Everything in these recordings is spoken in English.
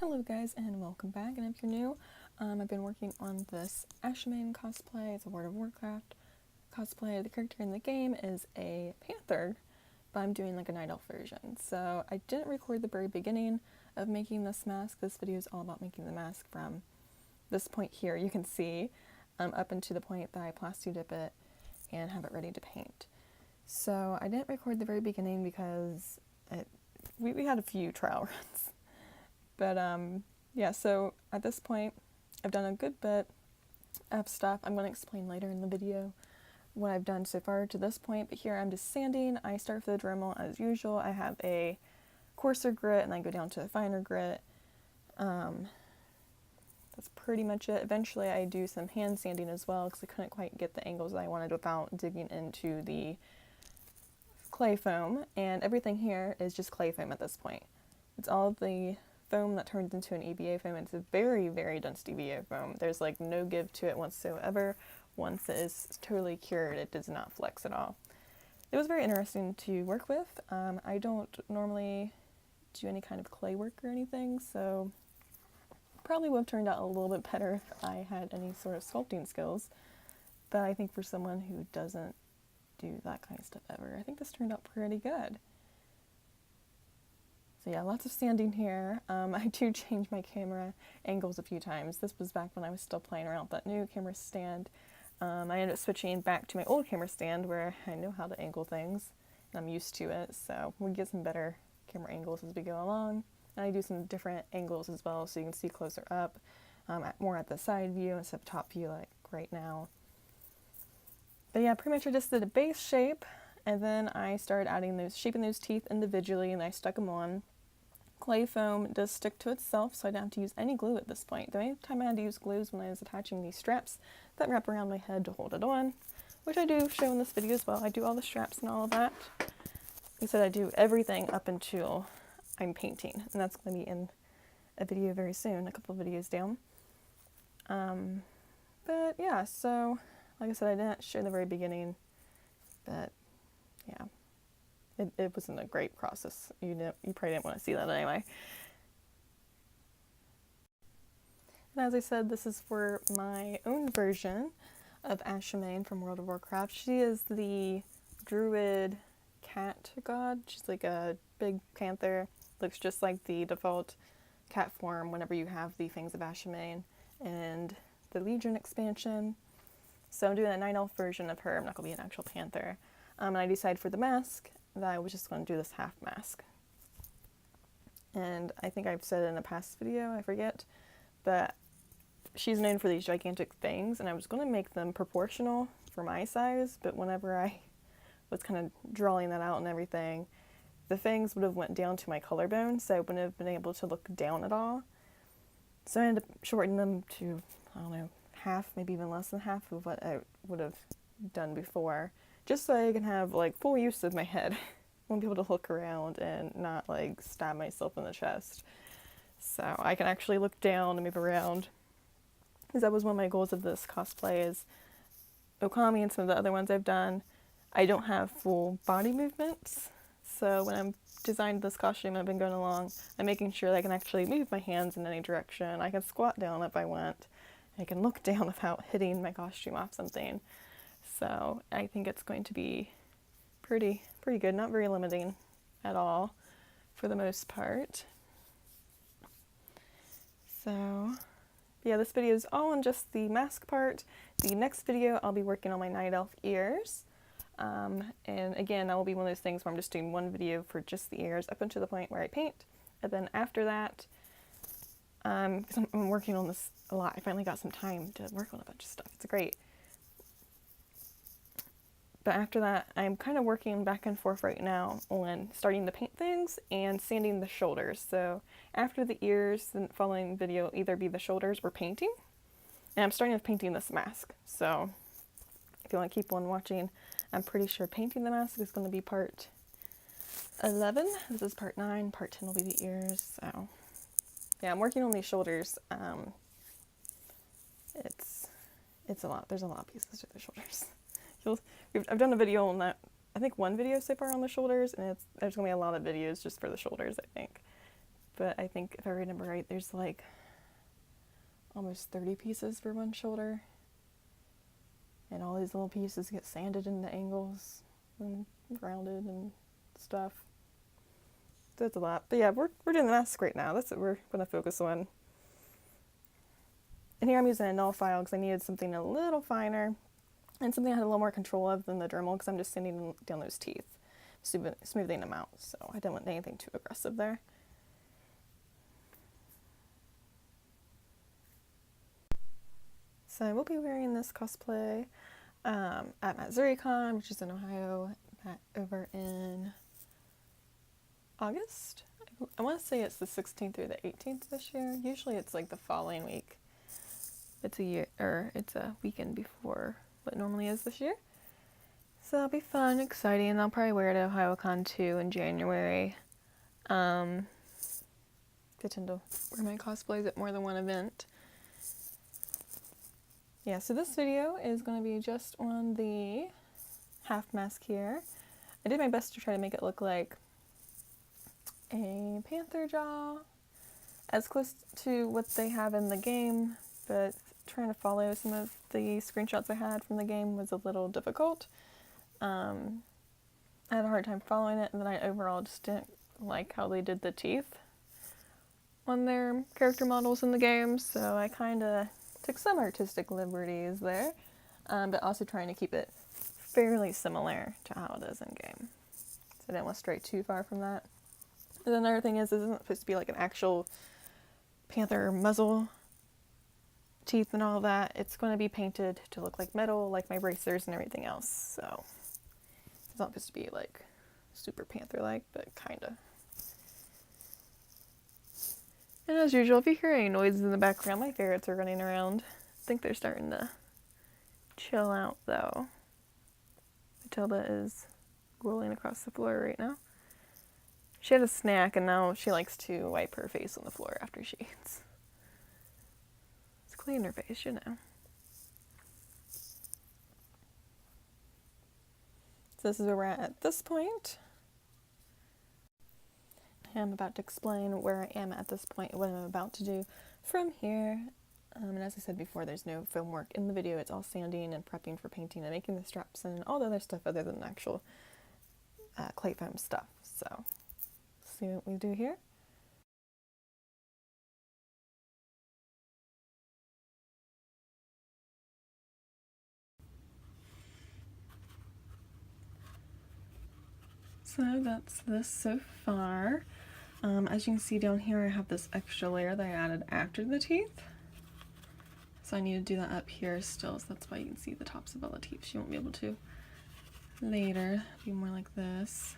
Hello guys and welcome back, and if you're new, I've been working on this Ashamane cosplay. It's a World of Warcraft cosplay. The character in the game is a panther, but I'm doing like a night elf version. So I didn't record the very beginning of making this mask. This video is all about making the mask from this point here. You can see up into the point that I plastidip it and have it ready to paint. So I didn't record the very beginning because we had a few trial runs. But yeah, so at this point, I've done a good bit of stuff. I'm going to explain later in the video what I've done so far to this point, but here I'm just sanding. I start with the Dremel as usual. I have a coarser grit and I go down to a finer grit. That's pretty much it. Eventually I do some hand sanding as well because I couldn't quite get the angles that I wanted without digging into the clay foam, and everything here is just clay foam at this point. It's all the foam that turns into an EVA foam. It's a very, very dense EVA foam. There's like no give to it whatsoever. Once it is totally cured, it does not flex at all. It was very interesting to work with. I don't normally do any kind of clay work or anything, so probably would have turned out a little bit better if I had any sort of sculpting skills. But I think for someone who doesn't do that kind of stuff ever, I think this turned out pretty good. So yeah, lots of sanding here. I do change my camera angles a few times. This was back when I was still playing around with that new camera stand. I ended up switching back to my old camera stand where I know how to angle things and I'm used to it, so we get some better camera angles as we go along. And I do some different angles as well so you can see closer up, more at the side view instead of top view like right now. But yeah, pretty much I just did a base shape and then I started shaping those teeth individually, and I stuck them on. Clay foam does stick to itself, so I don't have to use any glue at this point. The only time I had to use glue is when I was attaching these straps that wrap around my head to hold it on, which I do show in this video as well. I do all the straps and all of that. Like I said, I do everything up until I'm painting, and that's going to be in a video very soon, a couple of videos down. But yeah, so like I said, I didn't show the very beginning, but yeah. It wasn't a great process. You probably didn't want to see that anyway. And as I said, this is for my own version of Ashamane from World of Warcraft. She is the Druid cat god. She's like a big panther. Looks just like the default cat form whenever you have the Fangs of Ashamane and the Legion expansion. So I'm doing a night elf version of her. I'm not going to be an actual panther. And I decided for the mask that I was just going to do this half mask. And I think I've said it in a past video, I forget, but she's known for these gigantic fangs, and I was going to make them proportional for my size, but whenever I was kind of drawing that out and everything, the fangs would have went down to my collarbone, so I wouldn't have been able to look down at all. So I ended up shortening them to, I don't know, half, maybe even less than half of what I would have done before, just so I can have like full use of my head. I want to be able to look around and not like stab myself in the chest. So I can actually look down and move around. Because that was one of my goals of this cosplay, is Okami and some of the other ones I've done, I don't have full body movements. So when I'm designing this costume, I've been going along, I'm making sure that I can actually move my hands in any direction. I can squat down if I want. I can look down without hitting my costume off something. So I think it's going to be pretty good, not very limiting at all for the most part. So yeah, this video is all on just the mask part. The next video I'll be working on my night elf ears. And again, that will be one of those things where I'm just doing one video for just the ears up until the point where I paint. And then after that, because I'm working on this a lot, I finally got some time to work on a bunch of stuff. It's great. But after that, I'm kind of working back and forth right now on starting to paint things and sanding the shoulders. So after the ears, the following video will either be the shoulders or painting. And I'm starting with painting this mask. So if you want to keep on watching, I'm pretty sure painting the mask is going to be part 11. This is part 9. Part 10 will be the ears. So yeah, I'm working on these shoulders. It's a lot. There's a lot of pieces to the shoulders. I've done a video on that, I think one video so far on the shoulders, and there's going to be a lot of videos just for the shoulders, I think. but I think if I remember right, there's like almost 30 pieces for one shoulder. And all these little pieces get sanded into angles and rounded and stuff. So that's a lot. But yeah, we're doing the mask right now. That's what we're going to focus on. And here I'm using a null file because I needed something a little finer and something I had a little more control of than the Dremel because I'm just sanding down those teeth, smoothing them out. So I didn't want anything too aggressive there. So I will be wearing this cosplay at MatsuriCon, which is in Ohio, over in August. I want to say it's the 16th through the 18th this year. Usually it's like the following week. It's a weekend before what normally is this year. So that'll be fun, exciting, and I'll probably wear it at OhioCon too in January. I tend to wear my cosplays at more than one event. Yeah, so this video is going to be just on the half mask here. I did my best to try to make it look like a panther jaw, as close to what they have in the game, but trying to follow some of the screenshots I had from the game was a little difficult. I had a hard time following it, and then I overall just didn't like how they did the teeth on their character models in the game, so I kind of took some artistic liberties there, but also trying to keep it fairly similar to how it is in game. So I didn't want to stray too far from that. And another thing is, this isn't supposed to be like an actual panther muzzle teeth and all that. It's going to be painted to look like metal, like my bracers and everything else. So it's not supposed to be like super panther-like, but kind of. And as usual, if you hear any noises in the background, my ferrets are running around. I think they're starting to chill out though. Matilda is rolling across the floor right now. She had a snack and now she likes to wipe her face on the floor after she eats. It's clean her face, you know. So this is where we're at this point. I'm about to explain where I am at this point, what I'm about to do from here. And as I said before, there's no foam work in the video. It's all sanding and prepping for painting and making the straps and all the other stuff other than the actual clay foam stuff. So, see what we do here. So that's this so far. As you can see down here, I have this extra layer that I added after the teeth. So I need to do that up here still, so that's why you can see the tops of all the teeth. You won't be able to later. It'll be more like this.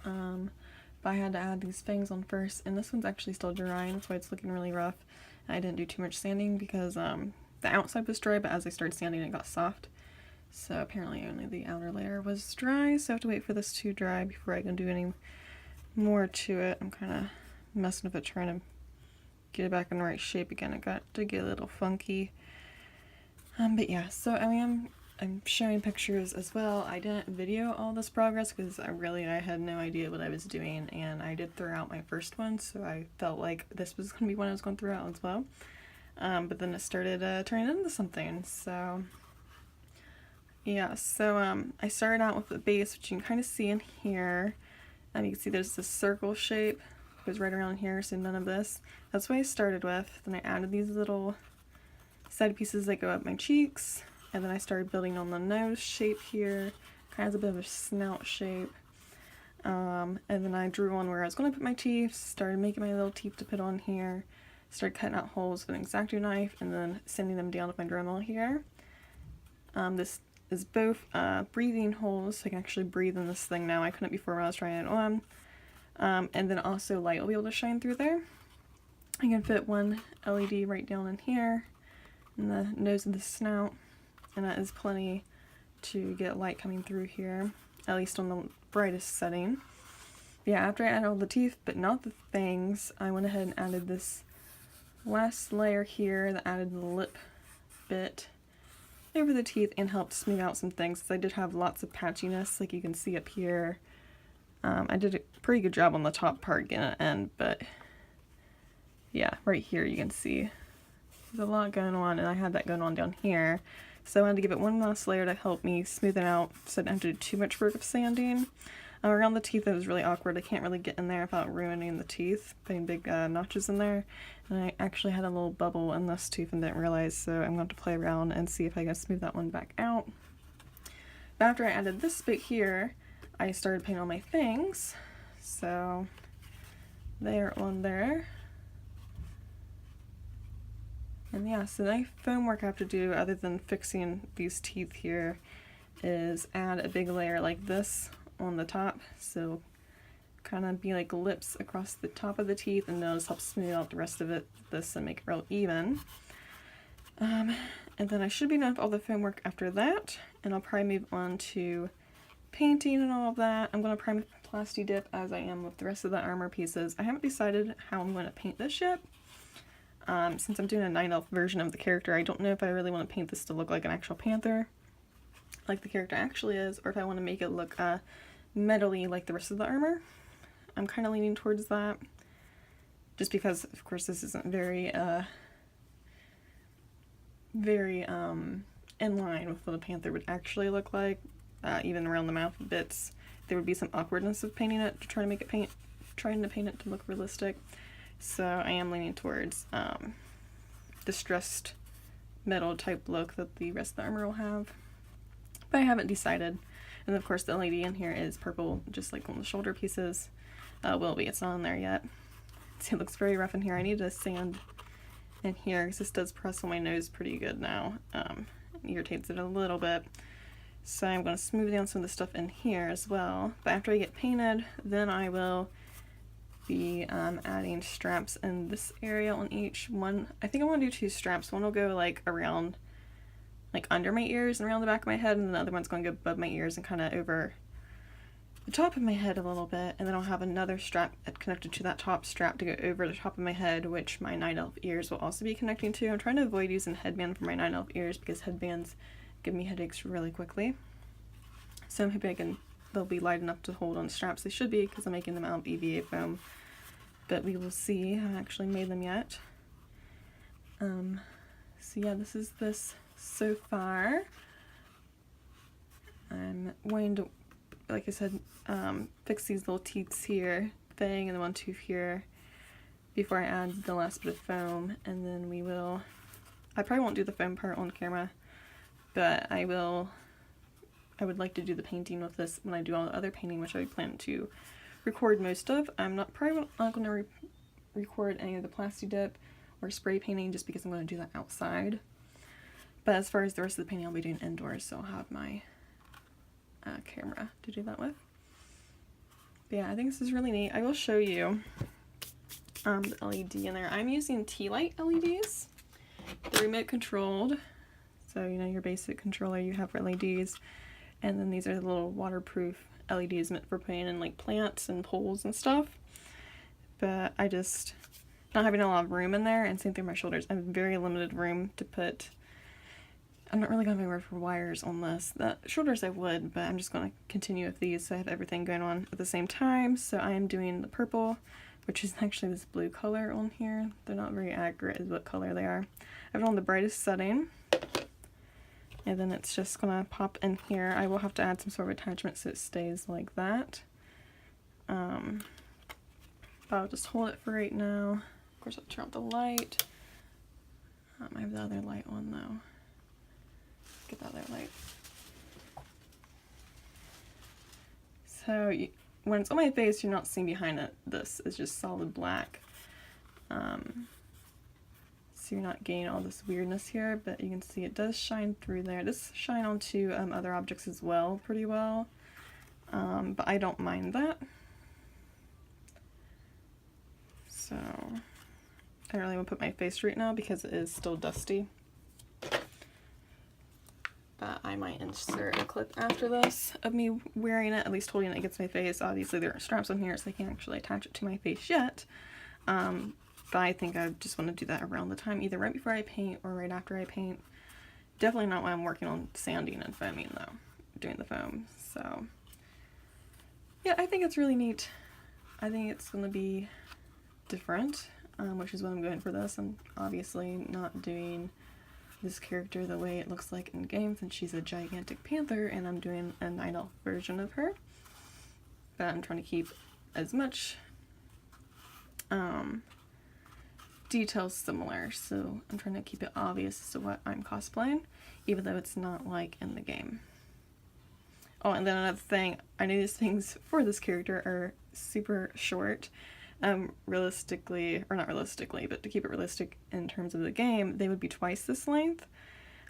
But I had to add these fangs on first, and this one's actually still drying, that's why it's looking really rough. And I didn't do too much sanding because the outside was dry, but as I started sanding it got soft. So apparently only the outer layer was dry, so I have to wait for this to dry before I can do any more to it. I'm kind of messing with it, trying to get it back in the right shape again. It got to get a little funky. But yeah, so I mean, I'm showing pictures as well. I didn't video all this progress because I had no idea what I was doing, and I did throw out my first one, so I felt like this was going to be one I was going to throw out as well. But then it started turning into something, so yeah, so I started out with the base, which you can kind of see in here. You can see there's this circle shape, goes right around here, so none of this. That's what I started with. Then I added these little side pieces that go up my cheeks, and then I started building on the nose shape here, kind of a bit of a snout shape. And then I drew on where I was going to put my teeth, started making my little teeth to put on here, started cutting out holes with an X-Acto knife, and then sanding them down with my Dremel here. This is both breathing holes, so I can actually breathe in this thing now. I couldn't before when I was trying it on. And then also light will be able to shine through there. I can fit one LED right down in here, in the nose of the snout, and that is plenty to get light coming through here, at least on the brightest setting. But yeah, after I added all the teeth, but not the fangs, I went ahead and added this last layer here that added the lip bit over the teeth and helped smooth out some things, because I did have lots of patchiness, like you can see up here. I did a pretty good job on the top part getting it in, but yeah, right here you can see there's a lot going on, and I had that going on down here. So I wanted to give it one last layer to help me smooth it out so I didn't have to do too much work of sanding. Around the teeth it was really awkward. I can't really get in there without ruining the teeth, putting big notches in there. And I actually had a little bubble in this tooth and didn't realize, so I'm going to play around and see if I can smooth that one back out. But after I added this bit here, I started painting all my things. So they're on there. And yeah, so the foam work I have to do, other than fixing these teeth here, is add a big layer like this on the top. So kind of be like lips across the top of the teeth, and those help smooth out the rest of it, this, and make it real even. And then I should be done with all the foam work after that, and I'll probably move on to painting and all of that. I'm going to prime with plastidip as I am with the rest of the armor pieces. I haven't decided how I'm going to paint this yet. Since I'm doing a night elf version of the character, I don't know if I really want to paint this to look like an actual panther, like the character actually is, or if I want to make it look metally like the rest of the armor. I'm kind of leaning towards that, just because, of course, this isn't very in line with what a panther would actually look like. Even around the mouth bits, there would be some awkwardness of painting it to try to make it trying to paint it to look realistic. So I am leaning towards distressed metal type look that the rest of the armor will have, but I haven't decided. And of course the LED in here is purple, just like on the shoulder pieces. Will be, it's not on there yet. See, it looks very rough in here. I need to sand in here because this does press on my nose pretty good now. It irritates it a little bit. So I'm going to smooth down some of the stuff in here as well. But after I get painted, then I will be adding straps in this area on each one. I think I want to do 2 straps. One will go like around, like under my ears and around the back of my head, and then the other one's going to go above my ears and kind of over the top of my head a little bit. And then I'll have another strap connected to that top strap to go over the top of my head, which my night elf ears will also be connecting to. I'm trying to avoid using headband for my night elf ears because headbands give me headaches really quickly. So I'm hoping they'll be light enough to hold on straps. They should be, because I'm making them out of EVA foam. But we will see. I haven't actually made them yet. So yeah, this is this so far. I'm wanting to, like I said, fix these little teeth here, thing, and the one tooth here before I add the last bit of foam, and then we will, I probably won't do the foam part on camera, but I would like to do the painting with this when I do all the other painting, which I plan to record most of. I'm probably not going to record any of the plastidip or spray painting just because I'm going to do that outside. But as far as the rest of the painting, I'll be doing indoors, so I'll have my camera to do that with. But yeah, I think this is really neat. I will show you the LED in there. I'm using tea light LEDs. They're remote controlled, so you know your basic controller you have for LEDs, and then these are the little waterproof LEDs meant for putting in like plants and poles and stuff. But I just, not having a lot of room in there, and same thing with my shoulders, I have very limited room to put. I'm not really going to have anywhere for wires on this. The shoulders I would, but I'm just going to continue with these so I have everything going on at the same time. So I am doing the purple, which is actually this blue color on here. They're not very accurate as what color they are. I have it on the brightest setting, and then it's just going to pop in here. I will have to add some sort of attachment so it stays like that. But I'll just hold it for right now. Of course, I'll turn off the light. I have the other light on though. Get that other light. So when it's on my face, you're not seeing behind it. This is just solid black. So you're not getting all this weirdness here, but you can see it does shine through there. It does shine onto other objects as well, pretty well. But I don't mind that. So I don't really want to put my face right now because it is still dusty. But I might insert a clip after this of me wearing it, at least holding it against my face. Obviously there are straps on here, so I can't actually attach it to my face yet. But I think I just want to do that around the time, either right before I paint or right after I paint. Definitely not when I'm working on sanding and foaming though, doing the foam. So yeah, I think it's really neat. I think it's going to be different. which is what I'm going for this. I'm obviously not doing this character the way it looks like in game since she's a gigantic panther, and I'm doing a night elf version of her. But I'm trying to keep as much details similar, so I'm trying to keep it obvious as to what I'm cosplaying, even though it's not like in the game. Oh, and then another thing, I know these things for this character are super short. Realistically, or not realistically, but to keep it realistic in terms of the game, they would be twice this length.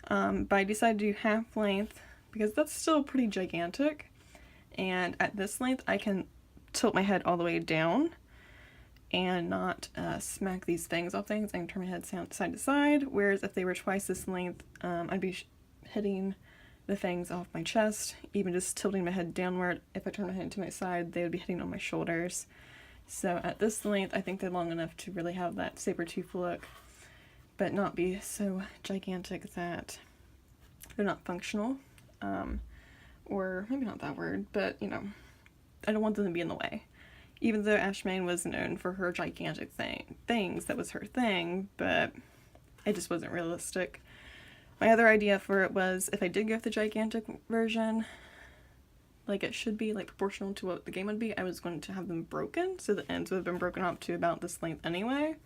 But I decided to do half length because that's still pretty gigantic. And at this length, I can tilt my head all the way down and not smack these fangs off things. I can turn my head side to side, whereas if they were twice this length, I'd be hitting the fangs off my chest, even just tilting my head downward. If I turn my head to my side, they would be hitting on my shoulders. So at this length, I think they're long enough to really have that saber-tooth look, but not be so gigantic that they're not functional. Or maybe not that word, but you know, I don't want them to be in the way. Even though Ashamane was known for her gigantic things, that was her thing, but it just wasn't realistic. My other idea for it was, if I did go with the gigantic version, like it should be like proportional to what the game would be, I was going to have them broken, so the ends would have been broken up to about this length anyway.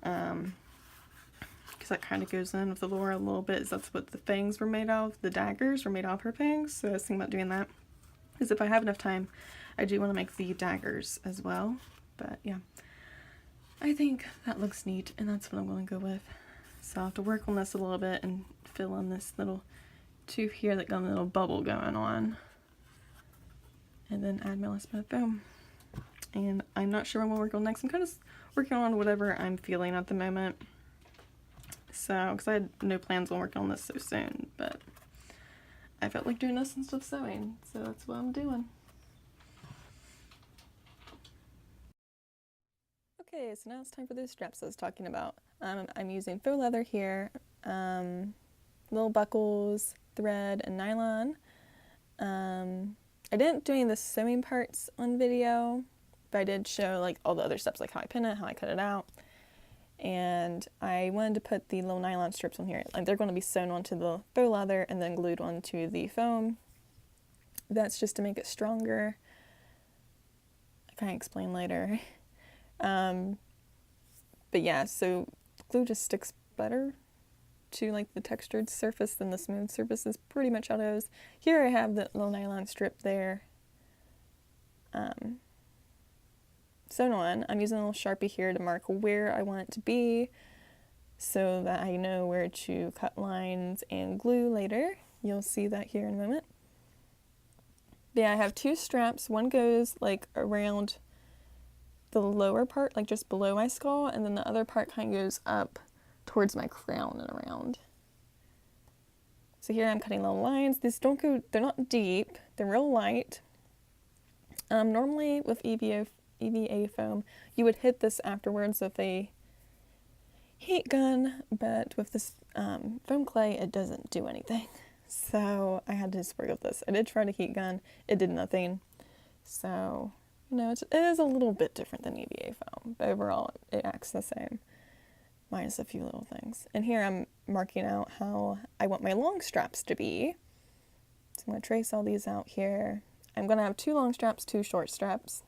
Because that kind of goes in with the lore a little bit, is that's what the fangs were made of. The daggers were made off her fangs, so I was thinking about doing that. Because if I have enough time, I do want to make the daggers as well. But yeah, I think that looks neat, and that's what I'm going to go with. So I'll have to work on this a little bit and fill in this little tooth here that got a little bubble going on. And then add my last bit of foam. And I'm not sure what we'll work on next. I'm kind of working on whatever I'm feeling at the moment. So, because I had no plans on working on this so soon, but I felt like doing this instead of sewing, so that's what I'm doing. Okay, so now it's time for those straps I was talking about. I'm using faux leather here, little buckles, thread, and nylon. I didn't do any of the sewing parts on video, but I did show like all the other steps, like how I pin it, how I cut it out. And I wanted to put the little nylon strips on here. Like they're going to be sewn onto the faux leather and then glued onto the foam. That's just to make it stronger. I can explain later. But yeah, so glue just sticks better to like the textured surface than the smooth surface is pretty much how it is. Here I have the little nylon strip there sewn on. I'm using a little Sharpie here to mark where I want it to be so that I know where to cut lines and glue later. You'll see that here in a moment. But yeah, I have two straps. One goes like around the lower part, like just below my skull, and then the other part kind of goes up towards my crown and around. So here I'm cutting little lines. These don't go, they're not deep, they're real light. Normally with EVA foam, you would hit this afterwards with a heat gun, but with this foam clay, it doesn't do anything. So I had to spray with this. I did try to heat gun, it did nothing. So, you know, it is a little bit different than EVA foam, but overall it acts the same, minus a few little things. And here I'm marking out how I want my long straps to be. So I'm going to trace all these out here. I'm going to have 2 long straps, 2 short straps,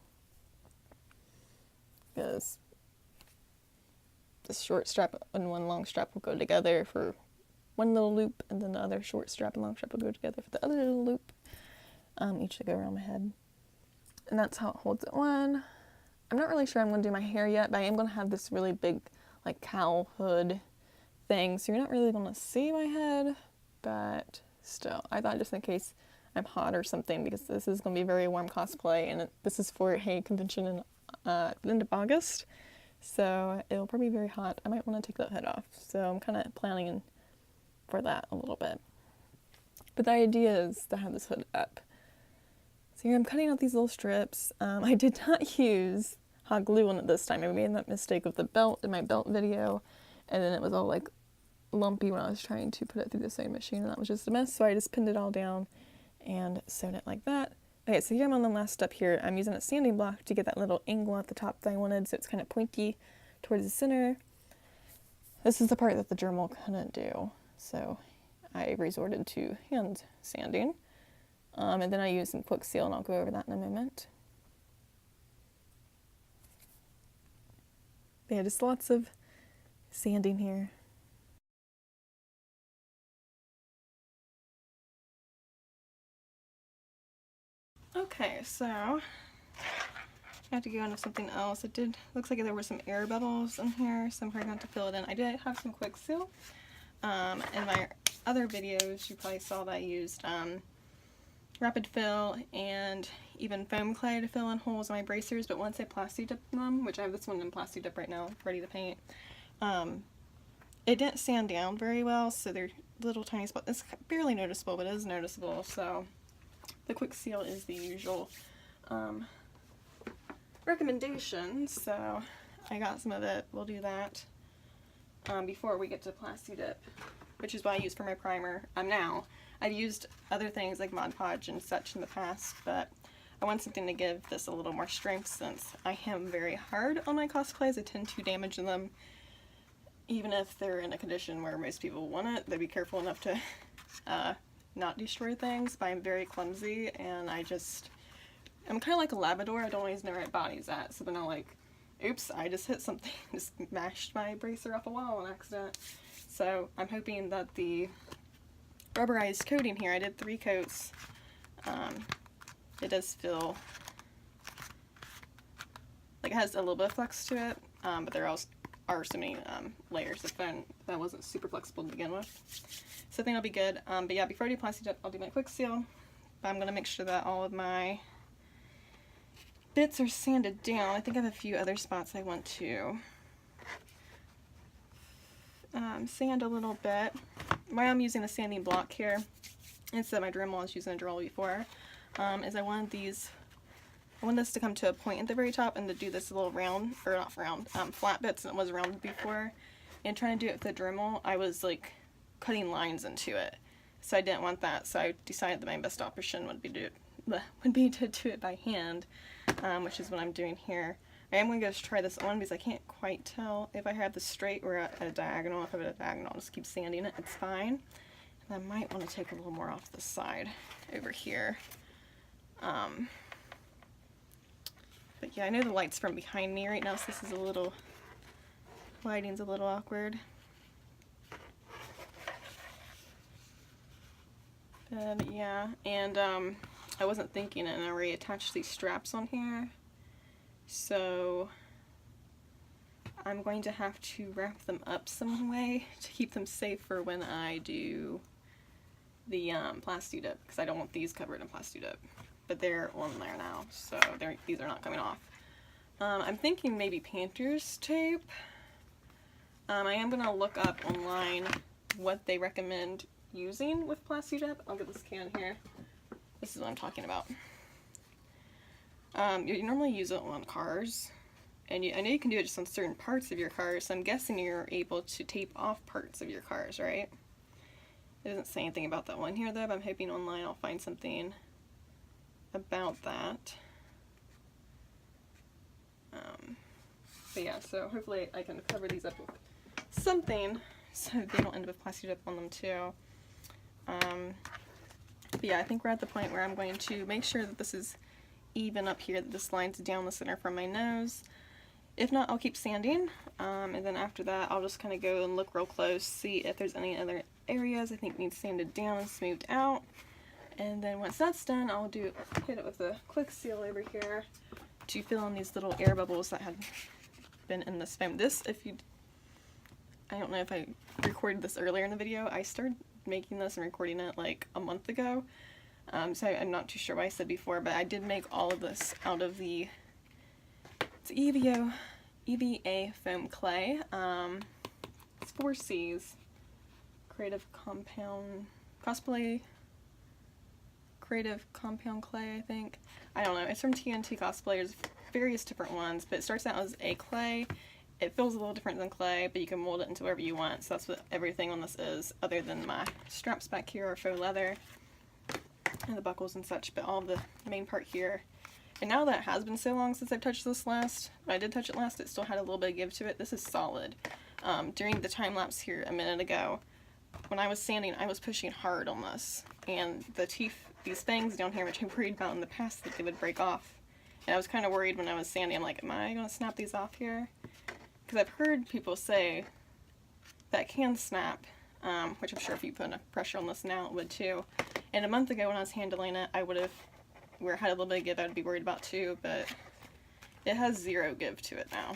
because this short strap and one long strap will go together for one little loop, and then the other short strap and long strap will go together for the other little loop, each to go around my head. And that's how it holds it on. I'm not really sure I'm going to do my hair yet, but I am going to have this really big like cowl hood thing, so you're not really going to see my head, but still, I thought just in case I'm hot or something, because this is going to be very warm cosplay, and this is for a convention in the end of August, so it'll probably be very hot. I might want to take that hood off, so I'm kind of planning for that a little bit. But the idea is to have this hood up. So here I'm cutting out these little strips. I did not use hot glue on it this time. I made that mistake with the belt in my belt video, and then it was all like lumpy when I was trying to put it through the sewing machine, and that was just a mess, so I just pinned it all down and sewed it like that. Okay, so here I'm on the last step here. I'm using a sanding block to get that little angle at the top that I wanted, so it's kind of pointy towards the center. This is the part that the Dremel couldn't do, so I resorted to hand sanding. And then I used some quick seal, and I'll go over that in a moment. But yeah, just lots of sanding here. Okay, so I have to go into something else. Looks like there were some air bubbles in here, so I'm probably going to fill it in. I did have some quick seal. In my other videos, you probably saw that I used rapid fill and even foam clay to fill in holes in my bracers, but once I plastidip them, which I have this one in plastidip right now, ready to paint, it didn't sand down very well, so they're little tiny spots. It's barely noticeable, but it is noticeable, so the quick seal is the usual recommendation, so I got some of it. We'll do that before we get to plastidip, which is what I use for my primer. I've used other things like Mod Podge and such in the past, but I want something to give this a little more strength since I am very hard on my cosplays. I tend to damage them even if they're in a condition where most people want it. They'd be careful enough to not destroy things, but I'm very clumsy, and I'm kind of like a Labrador. I don't always know where my body's at, so then I'll like, oops, I just hit something, just mashed my bracer off a wall on accident. So I'm hoping that the rubberized coating here, I did 3 coats, it does feel like it has a little bit of flex to it, but there are so many layers of foam that wasn't super flexible to begin with. So I think it'll be good. But yeah, before I do plastidip, I'll do my quick seal. But I'm going to make sure that all of my bits are sanded down. I think I have a few other spots I want to sand a little bit. Why I'm using a sanding block here instead of my Dremel I was using a Dremel before is I want this to come to a point at the very top and to do this little flat bits, and it was rounded before. And trying to do it with the Dremel, I was like cutting lines into it, so I didn't want that. So I decided that my best option would be to do it by hand, which is what I'm doing here. I am going to go try this on because I can't quite tell if I have this straight or at a diagonal. If I have it at a diagonal, I'll just keep sanding it. It's fine. And I might want to take a little more off the side over here. But yeah, I know the light's from behind me right now, so this is lighting's a little awkward. But yeah, and I wasn't thinking, and I already attached these straps on here. So I'm going to have to wrap them up some way to keep them safe for when I do the plastidip, because I don't want these covered in plastidip. But they're on there now, so these are not coming off. I'm thinking maybe painter's tape. I am going to look up online what they recommend using with plastidip. I'll get this can here. This is what I'm talking about. You normally use it on cars, and I know you can do it just on certain parts of your cars, so I'm guessing you're able to tape off parts of your cars, right? It doesn't say anything about that one here though, but I'm hoping online I'll find something about that. But yeah, so hopefully I can cover these up with something so they don't end up with plastidip on them too. But yeah, I think we're at the point where I'm going to make sure that this is even up here, that this line's down the center from my nose. If not, I'll keep sanding, and then after that I'll just kind of go and look real close, see if there's any other areas I think need sanded down and smoothed out. And then once that's done, I'll hit it with a quick seal over here to fill in these little air bubbles that had been in this foam. I don't know if I recorded this earlier in the video. I started making this and recording it like a month ago. So I'm not too sure what I said before, but I did make all of this out of it's EVA foam clay. It's 4C's. Creative Compound, Cosplay, Creative Compound Clay, I think. I don't know. It's from TNT Cosplay. There's various different ones, but it starts out as a clay. It feels a little different than clay, but you can mold it into whatever you want. So that's what everything on this is, other than my straps back here are faux leather and the buckles and such. But all the main part here And now that it has been so long since I've touched this last, when I did touch it last, it still had a little bit of give to it. This is solid. During the time lapse here a minute ago, when I was sanding, I was pushing hard on this. And the teeth, these fangs down here, which I worried about in the past that they would break off. And I was kind of worried when I was sanding, I'm like, am I going to snap these off here? Because I've heard people say that it can snap, which I'm sure if you put enough pressure on this now, it would too. And a month ago when I was handling it, I would have, where it had a little bit of give, I would be worried about too, but it has zero give to it now.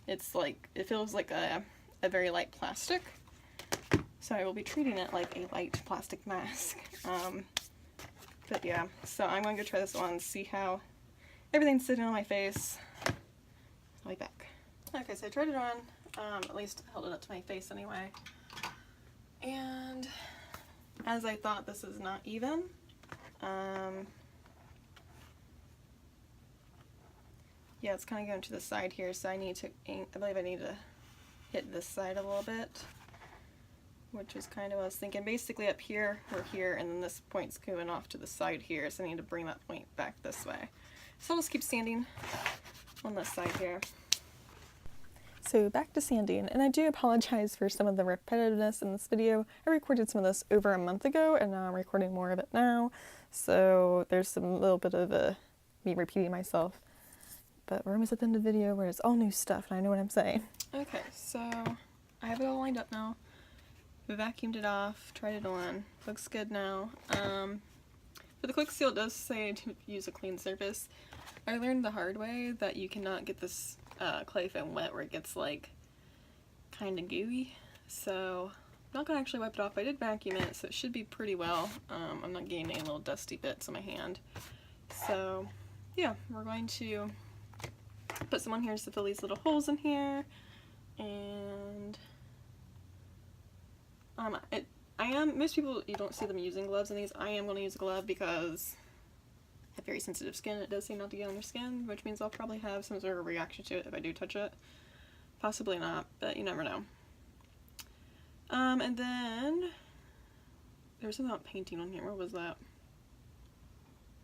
It's like, it feels like a very light plastic. So I will be treating it like a light plastic mask. But yeah, so I'm going to go try this on and see how everything's sitting on my face. I'll be back. Okay, so I tried it on, at least held it up to my face anyway. And as I thought, this is not even. Yeah, it's kind of going to the side here, so I believe I need to hit this side a little bit, which is kind of what I was thinking. Basically up here, or here, and then this point's going off to the side here, so I need to bring that point back this way. So I'll just keep sanding on this side here. So back to sanding, and I do apologize for some of the repetitiveness in this video. I recorded some of this over a month ago, and now I'm recording more of it now, so there's some little bit of me repeating myself. But we're almost at the end of the video where it's all new stuff, and I know what I'm saying. Okay, so I have it all lined up now. Vacuumed it off, tried it on. Looks good now. For the quick seal, it does say to use a clean surface. I learned the hard way that you cannot get this clay foam wet where it gets like kind of gooey. So I'm not gonna actually wipe it off. I did vacuum it, so it should be pretty well. I'm not getting any little dusty bits on my hand. So yeah, we're going to put some on here just to fill these little holes in here, and most people, you don't see them using gloves in these. I am going to use a glove because I have very sensitive skin. It does seem not to get on your skin, which means I'll probably have some sort of reaction to it if I do touch it. Possibly not, but you never know. And then there was something about painting on here. What was that?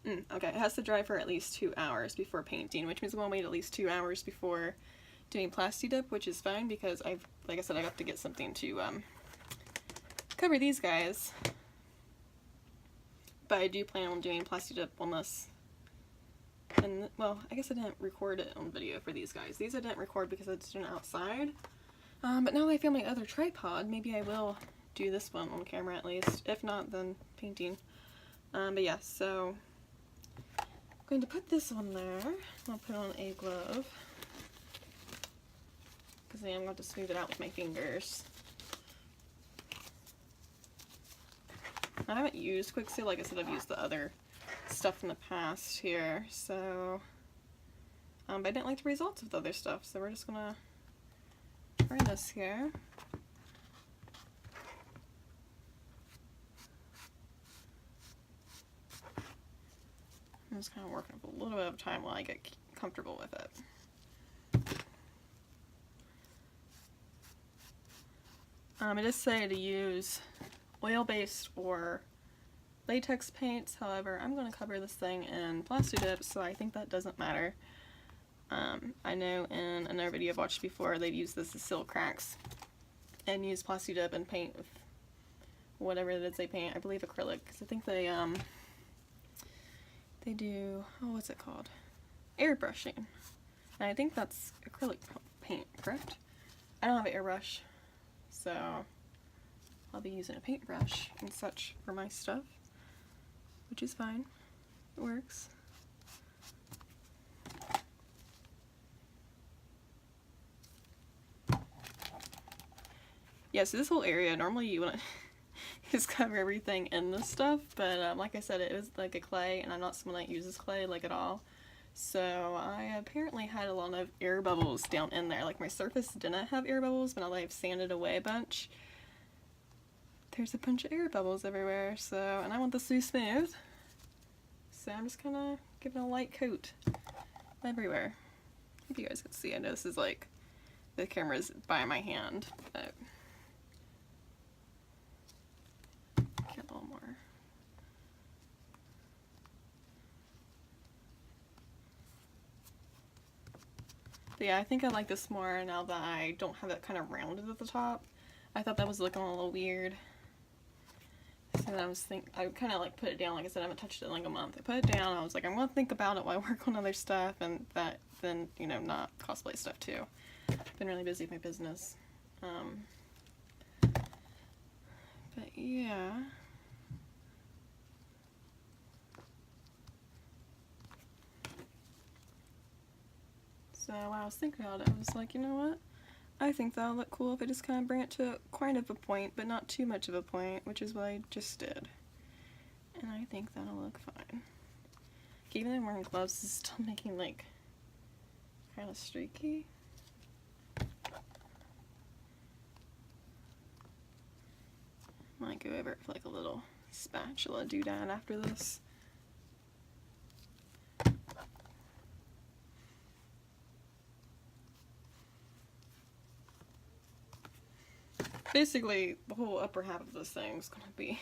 Okay, it has to dry for at least 2 hours before painting, which means I'm going to wait at least 2 hours before doing plastidip, which is fine because like I said, I have to get something to cover these guys. But I do plan on doing plastidip on this. And, well, I guess I didn't record it on video for these guys. These I didn't record because it's doing outside. But now that I found my other tripod, maybe I will do this one on camera at least. If not, then painting. But yeah, so I'm going to put this on there. I'll put on a glove, because then I'm going to smooth it out with my fingers. I haven't used quick seal. Like I said, I've used the other stuff in the past here, so but I didn't like the results of the other stuff, so we're just gonna try this here. I'm just kind of working up a little bit of time while I get comfortable with it. It does say to use oil-based or latex paints. However, I'm going to cover this thing in plastidip, so I think that doesn't matter. I know in another video I've watched before, they've used this as seal cracks and use plastidip and paint with whatever it is they paint. I believe acrylic, because I think they do, oh, what's it called? Airbrushing. And I think that's acrylic paint, correct? I don't have an airbrush, so I'll be using a paintbrush and such for my stuff, which is fine. It works. Yeah, so this whole area, normally you want to just cover everything in this stuff, but like I said, it is like a clay, and I'm not someone that uses clay like at all. So I apparently had a lot of air bubbles down in there. Like my surface didn't have air bubbles, but now that I've sanded away a bunch, there's a bunch of air bubbles everywhere. So, and I want this to be smooth, so I'm just kind of giving a light coat everywhere. Hope you guys can see. I know this is like, the camera's by my hand, but get a little more. But yeah, I think I like this more now that I don't have it kind of rounded at the top. I thought that was looking a little weird. So I kind of like put it down. Like I said, I haven't touched it in like a month. I put it down. I was like, I'm going to think about it while I work on other stuff, and then, you know, not cosplay stuff too. Been really busy with my business. But yeah. So while I was thinking about it, I was like, you know what? I think that'll look cool if I just kind of bring it to quite of a point, but not too much of a point, which is what I just did. And I think that'll look fine. Even though I'm wearing gloves, it's still making like kind of streaky. Might go over it with like a little spatula doodad after this. Basically, the whole upper half of this thing is going to be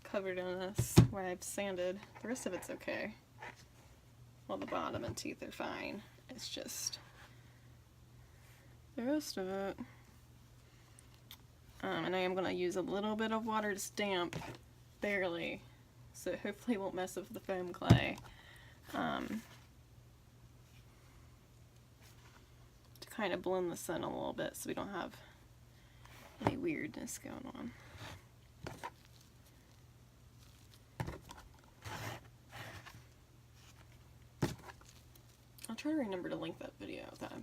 covered in this, where I've sanded. The rest of it's okay. Well, the bottom and teeth are fine. It's just the rest of it. And I am going to use a little bit of water to stamp, barely, so hopefully it won't mess with the foam clay. To kind of blend this in a little bit so we don't have any weirdness going on. I'll try to remember to link that video that I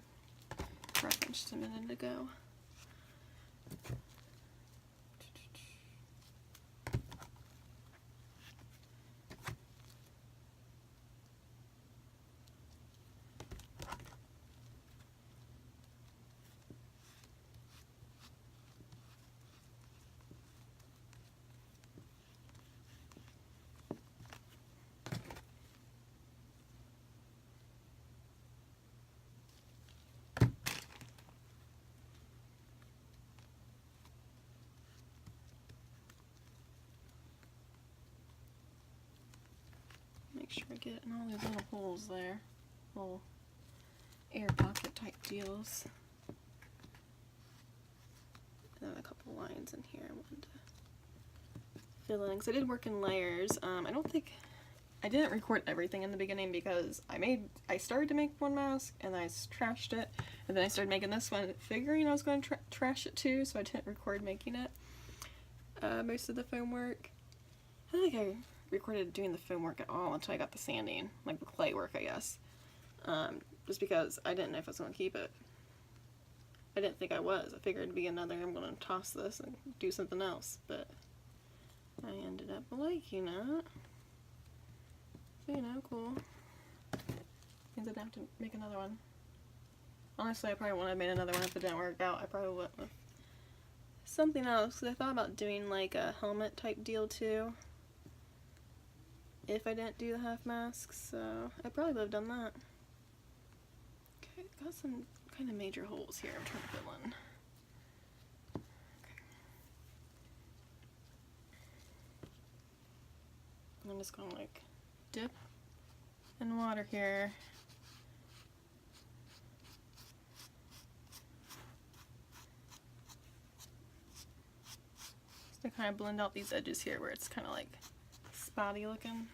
referenced a minute ago. Make sure I get it in all these little holes there. Little air pocket type deals. And then a couple lines in here I wanted to fill in. Because I did work in layers. I didn't record everything in the beginning because I started to make one mask and then I trashed it. And then I started making this one figuring I was going to trash it too, so I didn't record making it. Most of the foam work. I don't think I recorded doing the foam work at all until I got the sanding, like the clay work, I guess. Just because I didn't know if I was going to keep it. I didn't think I was. I figured it'd be another, I'm going to toss this and do something else, but I ended up liking it. So, you know, cool. Means I'd have to make another one. Honestly, I probably wouldn't have made another one if it didn't work out. I probably would have something else, because I thought about doing like a helmet type deal too. If I didn't do the half masks, so I probably would have done that. Okay, got some kind of major holes here I'm trying to fill in. Okay. I'm just gonna like dip in water here. Just to kind of blend out these edges here where it's kind of like spotty looking.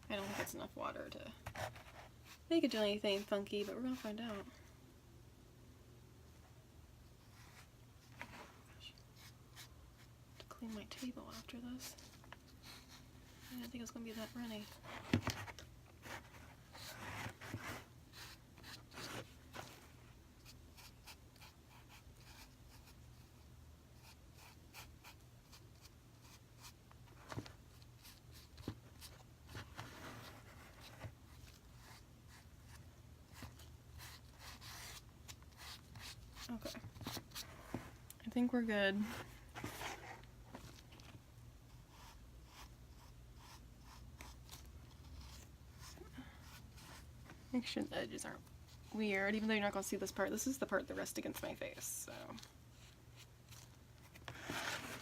I don't think it's enough water to make it do anything funky, but we're gonna find out. Gosh. To clean my table after this. I didn't think it was gonna be that runny. Okay, I think we're good. Make sure the edges aren't weird, even though you're not going to see this part. This is the part that rests against my face, so.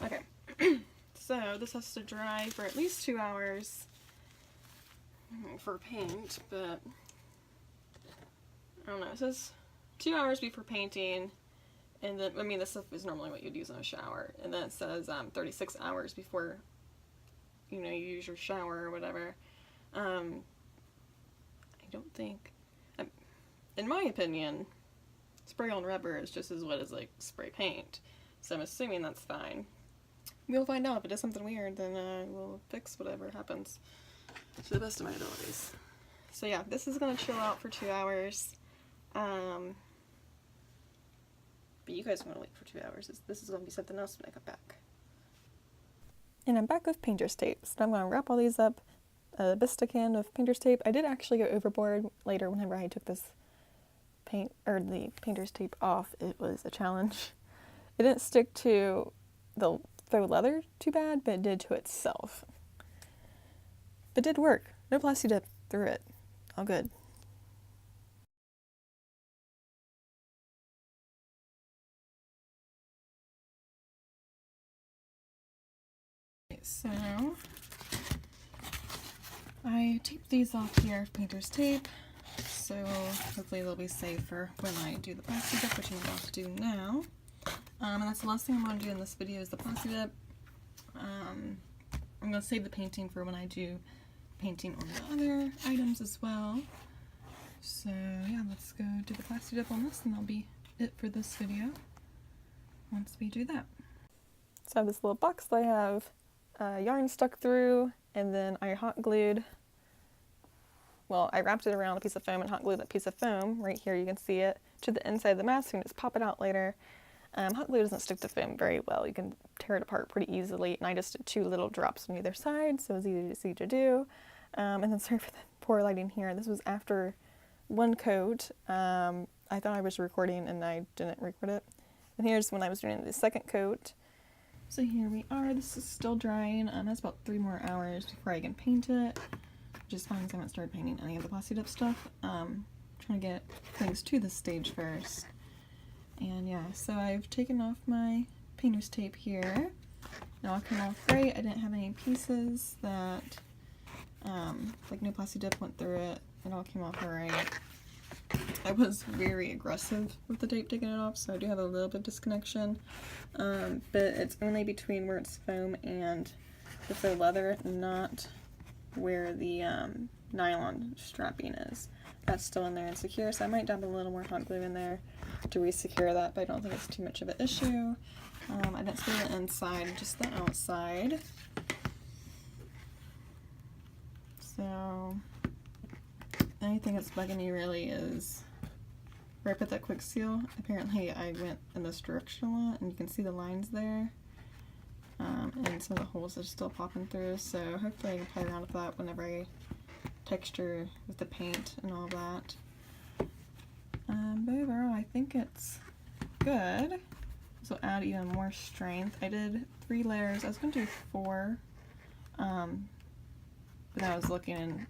Okay, so this has to dry for at least 2 hours. for paint, but I don't know. It says 2 hours before painting, and then, I mean, this stuff is normally what you'd use in a shower, and then it says 36 hours before, you know, you use your shower or whatever. I don't think, in my opinion, spray on rubber is just as wet as like spray paint, so I'm assuming that's fine. We'll find out. If it is something weird, then we'll fix whatever happens to the best of my abilities. So yeah, this is gonna chill out for 2 hours. But you guys want to wait for 2 hours. This is gonna be something else when I come back. And I'm back with painter's tape. So I'm gonna wrap all these up. A Vista can of painter's tape. I did actually go overboard later whenever I took this the painter's tape off. It was a challenge. It didn't stick to the faux leather too bad, but it did to itself. But it did work. No plastidip through it. All good. So I taped these off here with painter's tape, so hopefully they'll be safe for when I do the plastidip, which I'm about to do now. And that's the last thing I'm going to do in this video is the plastidip. I'm going to save the painting for when I do painting on the other items as well. So yeah, let's go do the plastidip on this, and that'll be it for this video once we do that. So I have this little box that I have yarn stuck through, and then I hot glued, well, I wrapped it around a piece of foam and hot glued that piece of foam, right here you can see it, to the inside of the mask. You can just pop it out later. Hot glue doesn't stick to foam very well. You can tear it apart pretty easily, and I just did 2 little drops on either side, so it was easy to do. And then sorry for the poor lighting here. This was after 1 coat. I thought I was recording and I didn't record it. And here's when I was doing the 2nd coat. So here we are. This is still drying. That's about 3 more hours before I can paint it, which is fine because I haven't started painting any of the plastidip stuff. Trying to get things to this stage first. And yeah, so I've taken off my painter's tape here. It all came off great. I didn't have any pieces that, like no plastidip went through it. It all came off alright. I was very aggressive with the tape taking it off, so I do have a little bit of disconnection. But it's only between where it's foam and the faux leather, not where the nylon strapping is. That's still in there and secure, so I might dab a little more hot glue in there to re-secure that, but I don't think it's too much of an issue. I didn't spray the inside, just the outside. So anything that's bugging me really is where I put that quick seal. Apparently I went in this direction a lot, and you can see the lines there. And some of the holes are still popping through, so hopefully I can play around with that whenever I texture with the paint and all that. But overall I think it's good. This will add even more strength. I did 3 layers. I was going to do 4, but then I was looking and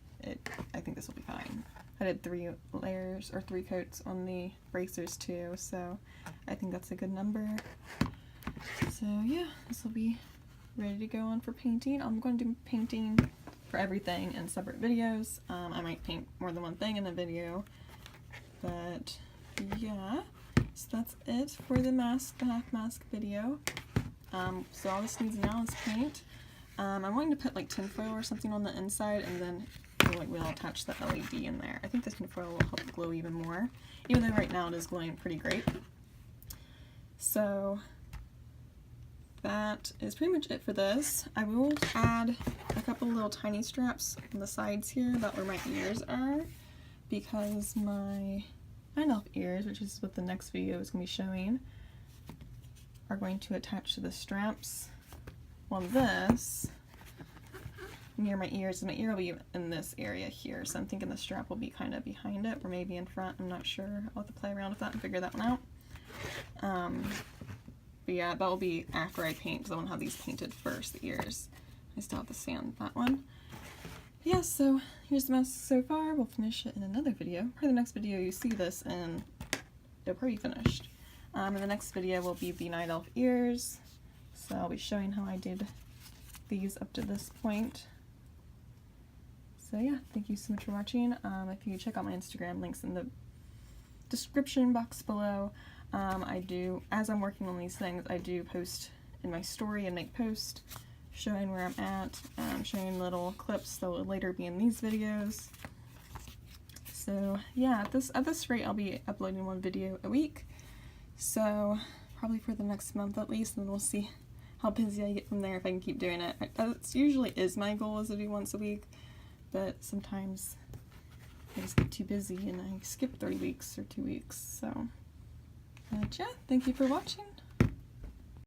I think this will be fine. I did 3 layers or 3 coats on the bracers too, so I think that's a good number. So yeah, this will be ready to go on for painting. I'm going to do painting for everything in separate videos. I might paint more than one thing in the video, but yeah, so that's it for the half mask video. So all this needs now is paint. I'm going to put like tinfoil or something on the inside, and then we'll attach the LED in there. I think the tinfoil will help glow even more, even though right now it is glowing pretty great. So that is pretty much it for this. I will add a couple little tiny straps on the sides here, about where my ears are, because my elf ears, which is what the next video is going to be showing, are going to attach to the straps. Well, this near my ears, and my ear will be in this area here, so I'm thinking the strap will be kind of behind it, or maybe in front. I'm not sure. I'll have to play around with that and figure that one out. But yeah, that will be after I paint, because I want to have these painted first, the ears. I still have to sand that one. Yeah, so here's the mask so far. We'll finish it in another video. For the next video, you see this, and it'll probably be finished. And the next video will be the night elf ears. So I'll be showing how I did these up to this point. So So yeah, thank you so much for watching. If you check out my Instagram, links in the description box below. As I'm working on these things, I do post in my story and make post showing where I'm at, showing little clips that will later be in these videos. So yeah, at this rate I'll be uploading 1 video a week, so probably for the next month at least, and then we'll see how busy I get from there if I can keep doing it. That usually is my goal, is to do once a week, but sometimes I just get too busy and I skip 3 weeks or 2 weeks, so. But yeah, thank you for watching.